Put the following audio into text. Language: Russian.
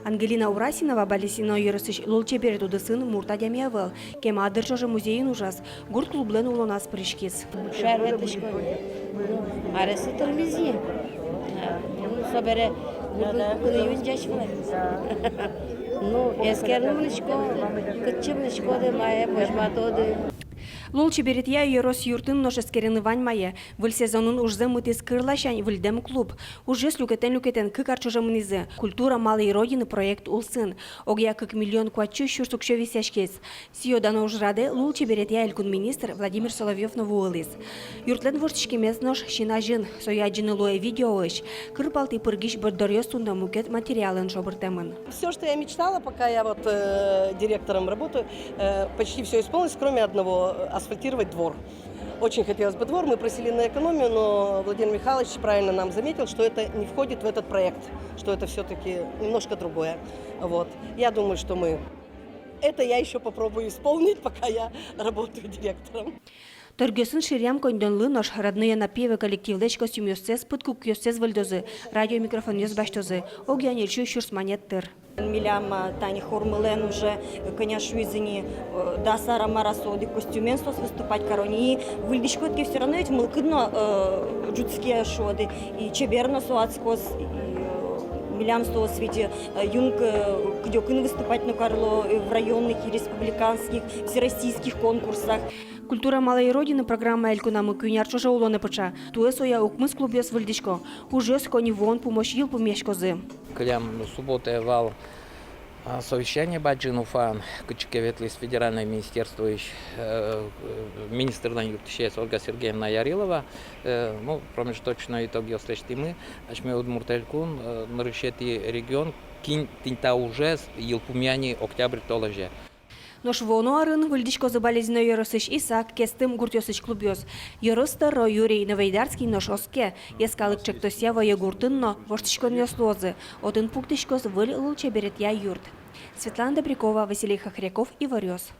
Ангелина Урасинова балесино ересыш лолче беретуды сын Мурта Дямиявел. Кема адырчоже музейин ужас. Гурт клублен улонас пришкис. Арасы телевизия. Собере ну, эскернумничко, кытчымничко де мае пожматоды. Лолче беретья ерос юртын ношескерен вань мае. Выл сезонын ужзе мытис кырлашань выльдем клуб. Уже слюкетен кыкарчоже мнизе. Культура малой родины проект улсын. Огя как миллион квачу щурсукчо висяшкес. Сиодано ужраде лолче беретья элькун министр Владимир Соловьев новуылис. Юртлен ворчишки меснош шинажин. Сояджины луэ видеоыш. Кырпалты пыргиш бадорьёс тунда мукет материалын шобыртемын. Все, что я мечтала, пока я вот директором работаю, почти все исполнилось, кроме одного – асфальтировать двор. Очень хотелось бы двор, мы просили на экономию, но Владимир Михайлович правильно нам заметил, что это не входит в этот проект, что это все-таки немножко другое. Вот. Я думаю, что это я еще попробую исполнить, пока я работаю директором. Торгесын ширям кондонлы наш родные напевы коллективлеч костюмёсцес пыткук ёсцес вальдозы, радиомикрофон ёс баштозы, огян ильчу щурсманет тыр. Милям Тани Хормылен уже, конечно, извини, да Сара Марасоди костюмен сос выступать корони. Выльдишкотки все равно ведь мылкыдно джутские шоды и чеберно суацкос. Милям сто свете юнг кдёкын выступать на Карло в районных и республиканских, всероссийских конкурсах. Культура малой родины программа элькунамы кюнярчоже улоны пача. Туэсоя укмыс клубёс выльдишко. Ужёс кони вон помощь ил помешкозы. Клям суббота вал совещание баджин фан кычкеветлис федеральное министерство министр на юртищес Ольга Сергеевна Ярилова ну промежуточный итог ёслешти мы ашме удмуртелькун нарышети регион кин тинта уже елпумяни октябрь толоже. Нож воно арын выльдишкозы болезненно еросыш Исаак кестым гуртёсыч клубёс. Еростаро Юрий Новоидарский нож оске. Ескалык чектося вое гуртынно воштичкон ёслозы. Отын пуктишкоз выль лучше берет я юрт. Светлана Добрякова, Василий Хохряков и Варёс.